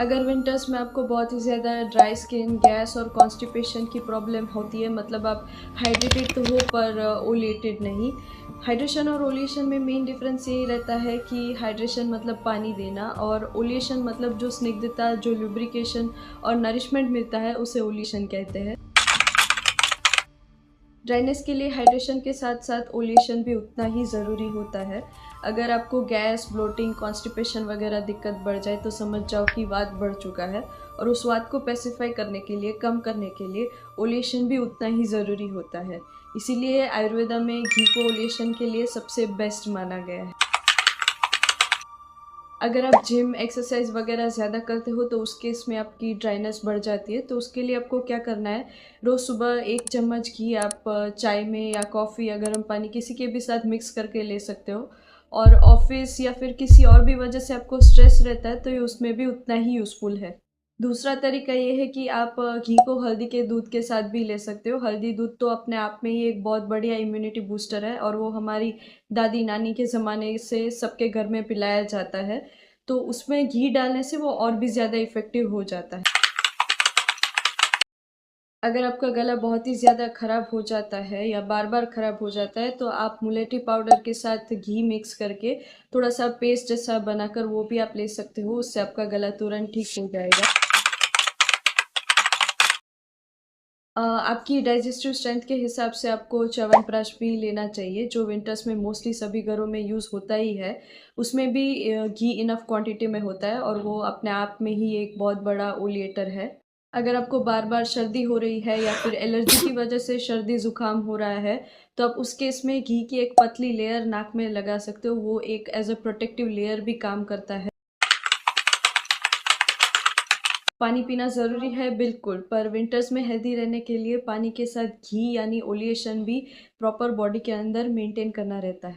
अगर विंटर्स में आपको बहुत ही ज़्यादा ड्राई स्किन, गैस और कॉन्स्टिपेशन की प्रॉब्लम होती है, मतलब आप हाइड्रेटेड तो हो पर ओलिएटेड नहीं। हाइड्रेशन और ओलिएशन में मेन डिफरेंस यही रहता है कि हाइड्रेशन मतलब पानी देना और ओलिएशन मतलब जो स्निग्धता, जो लुब्रिकेशन और नरिशमेंट मिलता है उसे ओलिएशन कहते हैं। ड्राइनेस के लिए हाइड्रेशन के साथ साथ ओलिएशन भी उतना ही ज़रूरी होता है। अगर आपको गैस, ब्लोटिंग, कॉन्स्टिपेशन वगैरह दिक्कत बढ़ जाए तो समझ जाओ कि वात बढ़ चुका है, और उस वात को पैसिफाई करने के लिए, कम करने के लिए ओलिएशन भी उतना ही ज़रूरी होता है। इसीलिए आयुर्वेदा में घी को ओलिएशन के लिए सबसे बेस्ट माना गया है। अगर आप जिम, एक्सरसाइज वगैरह ज़्यादा करते हो तो उस केस में आपकी ड्राइनेस बढ़ जाती है। तो उसके लिए आपको क्या करना है, रोज़ सुबह 1 चम्मच घी आप चाय में या कॉफ़ी या गर्म पानी किसी के भी साथ मिक्स करके ले सकते हो। और ऑफिस या फिर किसी और भी वजह से आपको स्ट्रेस रहता है तो ये उसमें भी उतना ही यूज़फुल है। दूसरा तरीका ये है कि आप घी को हल्दी के दूध के साथ भी ले सकते हो। हल्दी दूध तो अपने आप में ही एक बहुत बढ़िया इम्यूनिटी बूस्टर है और वो हमारी दादी नानी के ज़माने से सबके घर में पिलाया जाता है। तो उसमें घी डालने से वो और भी ज़्यादा इफ़ेक्टिव हो जाता है। अगर आपका गला बहुत ही ज़्यादा ख़राब हो जाता है या बार-बार ख़राब हो जाता है तो आप मुलेठी पाउडर के साथ घी मिक्स करके थोड़ा-सा पेस्ट जैसा बनाकर वो भी आप ले सकते हो। उससे आपका गला तुरंत ठीक हो जाएगा। आपकी डाइजेस्टिव स्ट्रेंथ के हिसाब से आपको च्यवनप्राश भी लेना चाहिए, जो विंटर्स में मोस्टली सभी घरों में यूज़ होता ही है। उसमें भी घी इनफ क्वांटिटी में होता है और वो अपने आप में ही एक बहुत बड़ा ओलिएटर है। अगर आपको बार-बार सर्दी हो रही है या फिर एलर्जी की वजह से सर्दी ज़ुकाम हो रहा है, तो आप उस केस में घी की एक पतली लेयर नाक में लगा सकते हो। वो एक एज़ अ प्रोटेक्टिव लेयर भी काम करता है। पानी पीना ज़रूरी है बिल्कुल, पर विंटर्स में हेल्दी रहने के लिए पानी के साथ घी यानी ओलिएशन भी प्रॉपर बॉडी के अंदर मेंटेन करना रहता है।